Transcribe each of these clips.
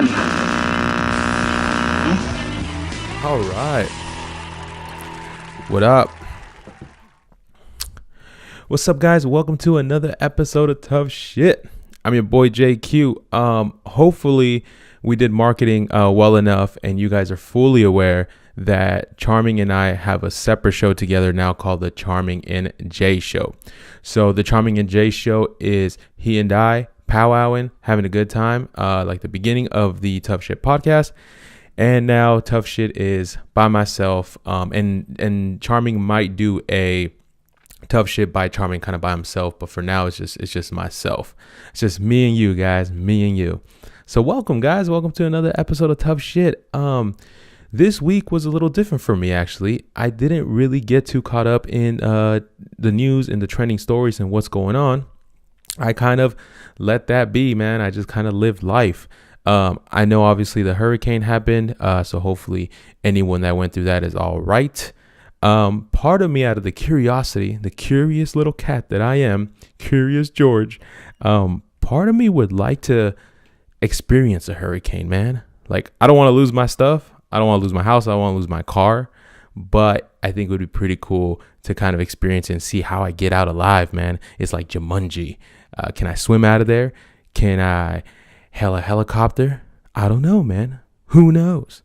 All right. What up? What's up, guys? Welcome to another episode of Tough Shit. I'm your boy JQ. Hopefully we did marketing well enough and you guys are fully aware that Charming and I have a separate show together now called the Charming and Jay Show. So the Charming and Jay Show is he and I powwowing, having a good time, like the beginning of the Tough Shit podcast. And now Tough Shit is by myself, and Charming might do a Tough Shit by Charming kind of by himself, but for now it's just myself. It's just me and you guys, me and you. So welcome, guys. Welcome to another episode of Tough Shit. This week was a little different for me, actually. I didn't really get too caught up in the news and the trending stories and what's going on. I kind of let that be, man. I just kind of lived life. I know obviously the hurricane happened, so hopefully anyone that went through that is all right. Part of me, out of the curiosity, the curious little cat that I am, Curious George, part of me would like to experience a hurricane, man. Like, I don't want to lose my stuff. I don't want to lose my house. I don't want to lose my car. But I think it would be pretty cool to kind of experience and see how I get out alive, man. It's like Jumanji. Can I swim out of there? Can I hail a helicopter? I don't know, man. Who knows?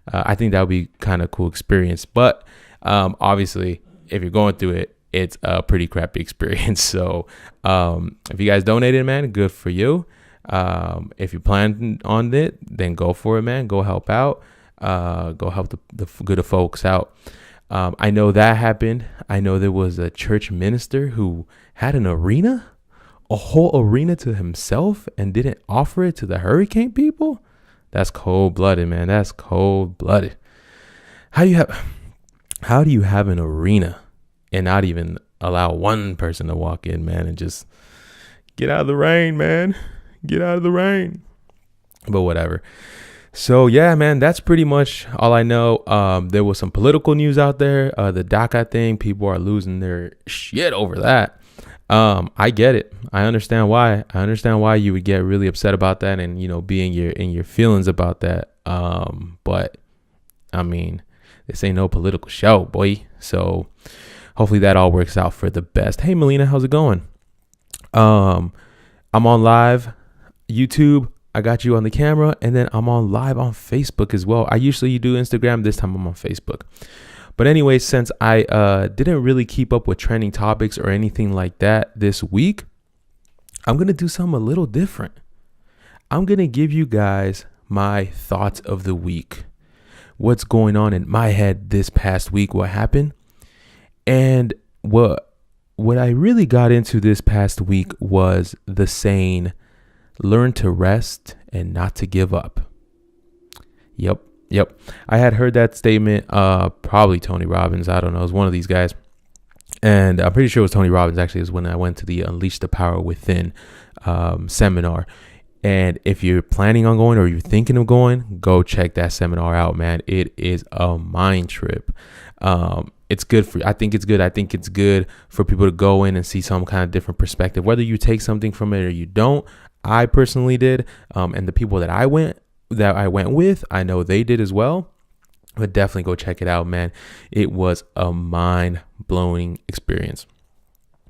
I think that would be kind of cool experience. But obviously, if you're going through it, it's a pretty crappy experience. So if you guys donated, man, good for you. If you plan on it, then go for it, man. Go help out. Go help the good folks out. I know that happened. I know there was a church minister who had an arena, a whole arena to himself, and didn't offer it to the hurricane people. That's cold-blooded, man. That's cold-blooded. How do you have an arena and not even allow one person to walk in, man, and just get out of the rain, man? Get out of the rain. But whatever. So, yeah, man, that's pretty much all I know. There was some political news out there. The DACA thing, people are losing their shit over that. I get it. I understand why. I understand why you would get really upset about that and, you know, be in your feelings about that. But, I mean, this ain't no political show, boy. So, hopefully that all works out for the best. Hey, Melina, how's it going? I'm on live YouTube. I got you on the camera, and then I'm on live on Facebook as well. I usually do Instagram. This time I'm on Facebook. But anyway, since I didn't really keep up with trending topics or anything like that this week, I'm going to do something a little different. I'm going to give you guys my thoughts of the week. What's going on in my head this past week, what happened. And what I really got into this past week was the saying, learn to rest and not to give up. Yep. I had heard that statement, probably Tony Robbins. I don't know. It was one of these guys. And I'm pretty sure it was Tony Robbins, actually, is when I went to the Unleash the Power Within seminar. And if you're planning on going or you're thinking of going, go check that seminar out, man. It is a mind trip. It's good I think it's good for people to go in and see some kind of different perspective, whether you take something from it or you don't. I personally did. And the people that I went with, I know they did as well. But definitely go check it out, man. It was a mind-blowing experience.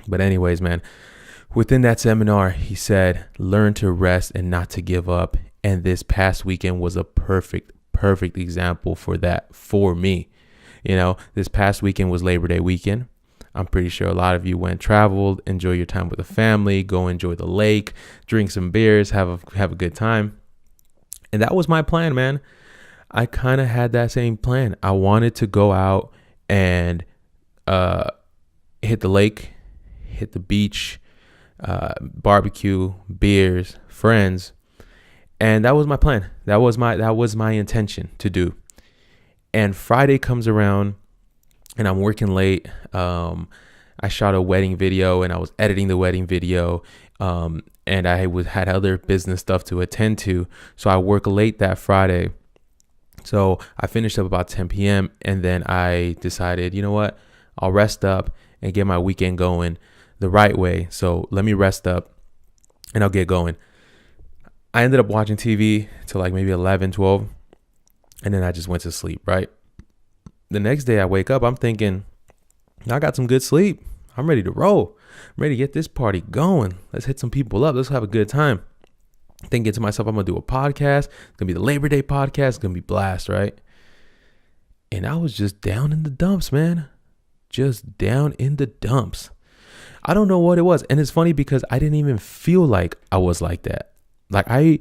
But anyways, man, within that seminar, he said, learn to rest and not to give up. And this past weekend was a perfect example for that for me. You know, this past weekend was Labor Day weekend. I'm pretty sure a lot of you traveled, enjoy your time with the family, go enjoy the lake, drink some beers, have a good time. And that was my plan, man. I kind of had that same plan. I wanted to go out and hit the lake, hit the beach, barbecue, beers, friends. And that was my plan. That was my intention to do. And Friday comes around and I'm working late. I shot a wedding video and I was editing the wedding video. And I had other business stuff to attend to. So I work late that Friday. So I finished up about 10 p.m. And then I decided, you know what? I'll rest up and get my weekend going the right way. So let me rest up and I'll get going. I ended up watching TV till like maybe 11, 12, and then I just went to sleep, right? The next day I wake up, I'm thinking, I got some good sleep. I'm ready to roll. I'm ready to get this party going. Let's hit some people up. Let's have a good time. Thinking to myself, I'm going to do a podcast. It's going to be the Labor Day podcast. It's going to be blast, right? And I was just down in the dumps, man. Just down in the dumps. I don't know what it was. And it's funny because I didn't even feel like I was like that. Like I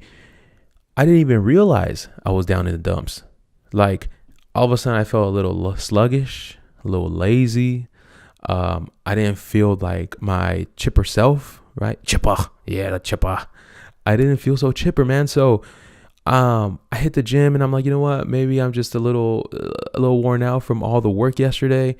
didn't even realize I was down in the dumps. Like all of a sudden I felt a little sluggish, a little lazy. I didn't feel like my chipper self, right? Chipper. Yeah, the chipper. I didn't feel so chipper, man. So I hit the gym and I'm like, you know what? Maybe I'm just a little worn out from all the work yesterday.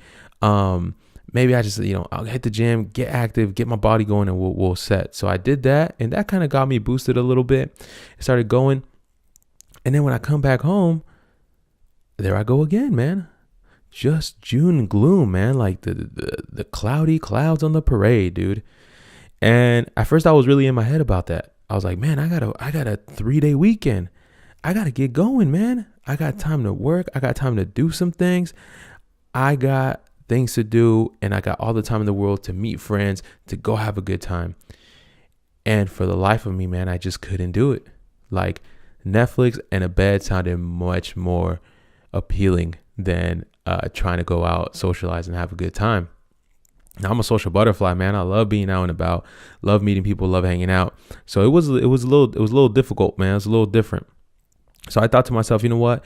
Maybe I just, I'll hit the gym, get active, get my body going, and we'll set. So I did that, and that kind of got me boosted a little bit. I started going. And then when I come back home, there I go again, man. Just June gloom, man. Like the cloudy clouds on the parade, dude. And at first I was really in my head about that. I was like, man, I got a 3-day weekend. I got to get going, man. I got time to work. I got time to do some things. I got things to do, and I got all the time in the world to meet friends, to go have a good time. And for the life of me, man, I just couldn't do it. Like Netflix and a bed sounded much more appealing than trying to go out, socialize, and have a good time. Now, I'm a social butterfly, man. I love being out and about, love meeting people, love hanging out. So it was a little difficult, man. It was a little different. So I thought to myself, you know what?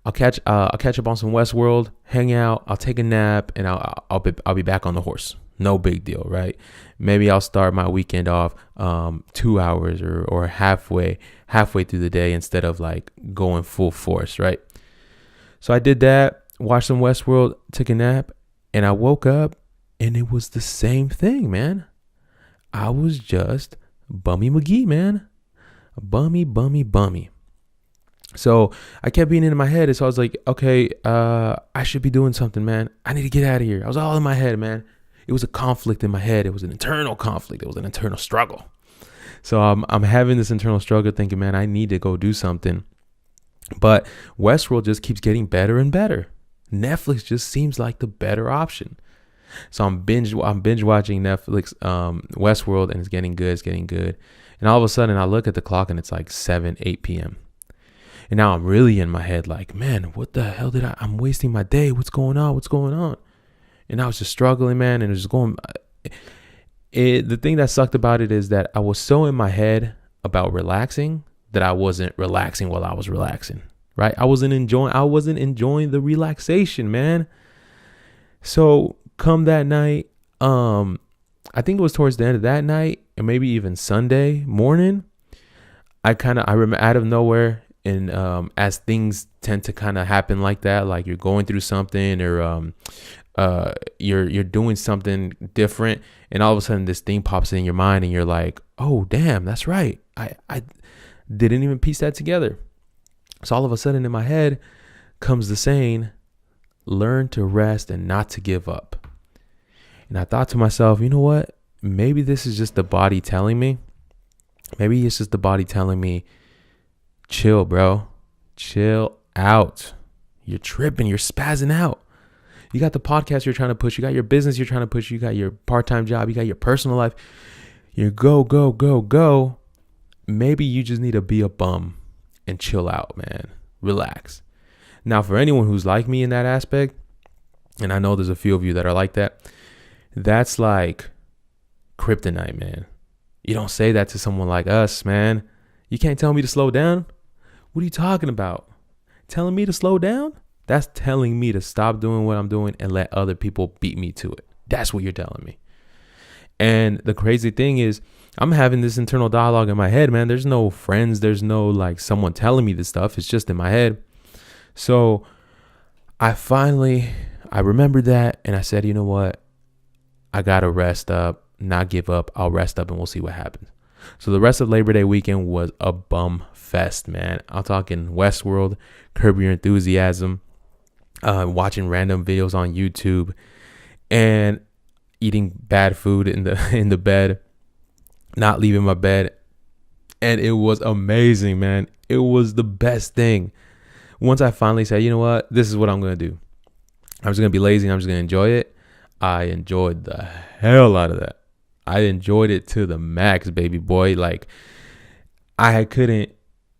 I'll catch up on some Westworld, hang out, I'll take a nap, and I'll be back on the horse. No big deal, right? Maybe I'll start my weekend off 2 hours or halfway through the day instead of like going full force, right? So I did that, watched some Westworld, took a nap, and I woke up and it was the same thing, man. I was just bummy McGee, man. Bummy. So I kept being in my head. And so I was like, okay, I should be doing something, man. I need to get out of here. I was all in my head, man. It was a conflict in my head. It was an internal conflict. It was an internal struggle. So I'm having this internal struggle thinking, man, I need to go do something. But Westworld just keeps getting better and better. Netflix just seems like the better option. So I'm binge watching Netflix, Westworld, and it's getting good. And all of a sudden I look at the clock and it's like 8 p.m. And now I'm really in my head like, man, what the hell I'm wasting my day. What's going on? And I was just struggling, man. And it was just going, the thing that sucked about it is that I was so in my head about relaxing that I wasn't relaxing while I was relaxing, right? I wasn't enjoying the relaxation, man. So come that night, I think it was towards the end of that night and maybe even Sunday morning, I remember out of nowhere. And as things tend to kind of happen like that, like you're going through something or you're doing something different, and all of a sudden this thing pops in your mind and you're like, oh, damn, that's right. I didn't even piece that together. So all of a sudden in my head comes the saying, learn to rest and not to give up. And I thought to myself, you know what? Maybe this is just the body telling me. Maybe it's just the body telling me, chill, bro. Chill out. You're tripping. You're spazzing out. You got the podcast you're trying to push. You got your business you're trying to push. You got your part-time job. You got your personal life. You're go. Maybe you just need to be a bum and chill out, man. Relax. Now, for anyone who's like me in that aspect, and I know there's a few of you that are like that, that's like kryptonite, man. You don't say that to someone like us, man. You can't tell me to slow down. What are you talking about? Telling me to slow down? That's telling me to stop doing what I'm doing and let other people beat me to it. That's what you're telling me. And the crazy thing is, I'm having this internal dialogue in my head, man. There's no friends. There's no like someone telling me this stuff. It's just in my head. So I remembered that and I said, you know what? I got to rest up, not give up. I'll rest up and we'll see what happens. So the rest of Labor Day weekend was a bum fest, man. I'm talking Westworld, Curb Your Enthusiasm, watching random videos on YouTube, and eating bad food in the bed, not leaving my bed. And it was amazing, man. It was the best thing. Once I finally said, you know what, this is what I'm going to do. I'm just going to be lazy and I'm just going to enjoy it. I enjoyed the hell out of that. I enjoyed it to the max, baby boy. Like, I couldn't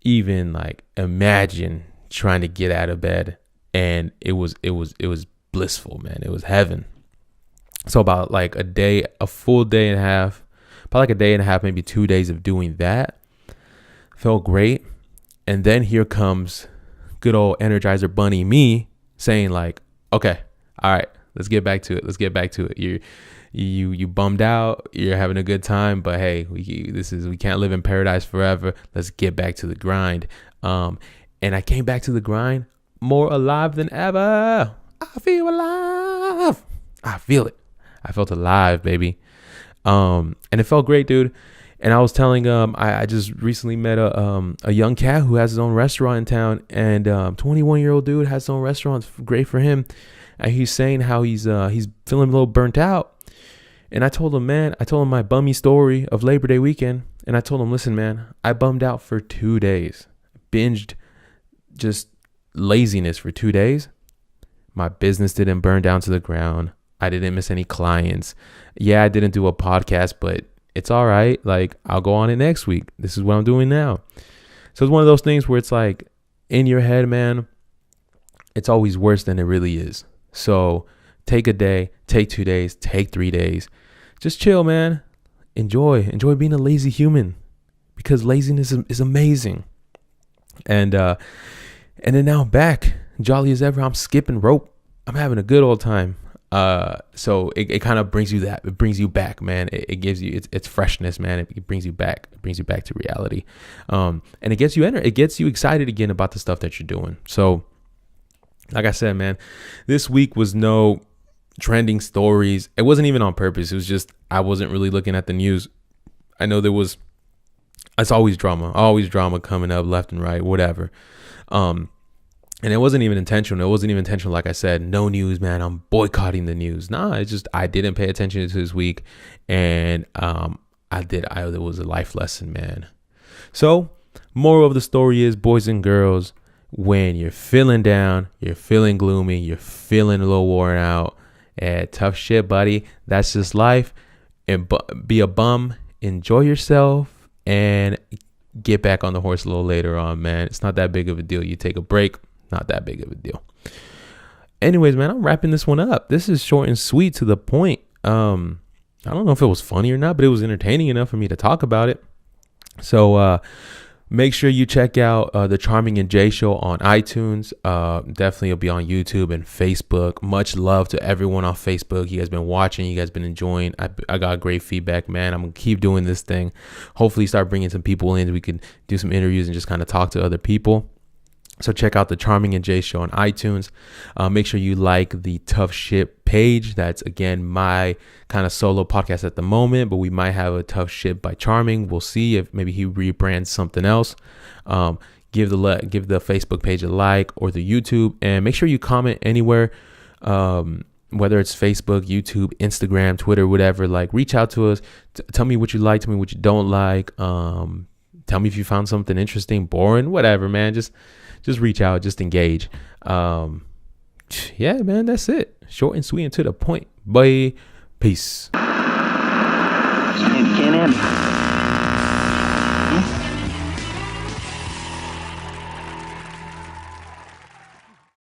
even like imagine trying to get out of bed, and it was blissful, man. It was heaven. So about like a full day and a half, about like a day and a half, maybe 2 days of doing that, felt great. And then here comes good old Energizer Bunny me saying like, okay, all right, let's get back to it. You bummed out, you're having a good time, but hey, we can't live in paradise forever. Let's get back to the grind. And I came back to the grind more alive than ever. I feel alive. I feel it. I felt alive, baby. And it felt great, dude. And I was telling I just recently met a young cat who has his own restaurant in town, and 21-year-old dude has his own restaurant. It's great for him. And he's saying how he's feeling a little burnt out. And I told him my bummy story of Labor Day weekend. And I told him, listen, man, I bummed out for 2 days, binged just laziness for 2 days. My business didn't burn down to the ground. I didn't miss any clients. Yeah, I didn't do a podcast, but it's all right. Like, I'll go on it next week. This is what I'm doing now. So it's one of those things where it's like in your head, man, it's always worse than it really is. So take a day, take 2 days, take 3 days. Just chill, man. Enjoy being a lazy human, because laziness is amazing. And then now I'm back, jolly as ever. I'm skipping rope. I'm having a good old time. So it kind of brings you it brings you back, man. It gives you it's freshness, man. It brings you back. It brings you back to reality. And it gets you excited again about the stuff that you're doing. So like I said, man, this week was no trending stories. It wasn't even on purpose. It was just, I wasn't really looking at the news. I know it's always drama coming up left and right, whatever. And it wasn't even intentional. Like I said, no news, man. I'm boycotting the news. Nah, it's just, I didn't pay attention to this week. And, it was a life lesson, man. So moral of the story is, boys and girls, when you're feeling down, you're feeling gloomy, you're feeling a little worn out, tough shit, buddy. That's just life. And be a bum, enjoy yourself, and get back on the horse a little later on, man. It's not that big of a deal. You take a break, not that big of a deal. Anyways, man, I'm wrapping this one up. This is short and sweet, to the point. I don't know if it was funny or not, but it was entertaining enough for me to talk about it. So, make sure you check out the Charming and Jay Show on iTunes. Definitely it'll be on YouTube and Facebook. Much love to everyone on Facebook. You guys been watching. You guys been enjoying. I got great feedback, man. I'm going to keep doing this thing. Hopefully start bringing some people in. We can do some interviews and just kind of talk to other people. So check out the Charming and Jay Show on iTunes. Make sure you like the Tough Shit page. That's, again, my kind of solo podcast at the moment, but we might have a Tough Shit by Charming. We'll see if maybe he rebrands something else. Give the Facebook page a like, or the YouTube, and make sure you comment anywhere, whether it's Facebook, YouTube, Instagram, Twitter, whatever. Like, reach out to us. Tell me what you like. Tell me what you don't like. Tell me if you found something interesting, boring, whatever, man. Just reach out, just engage. Yeah, man, that's it. Short and sweet and to the point. Bye. Peace.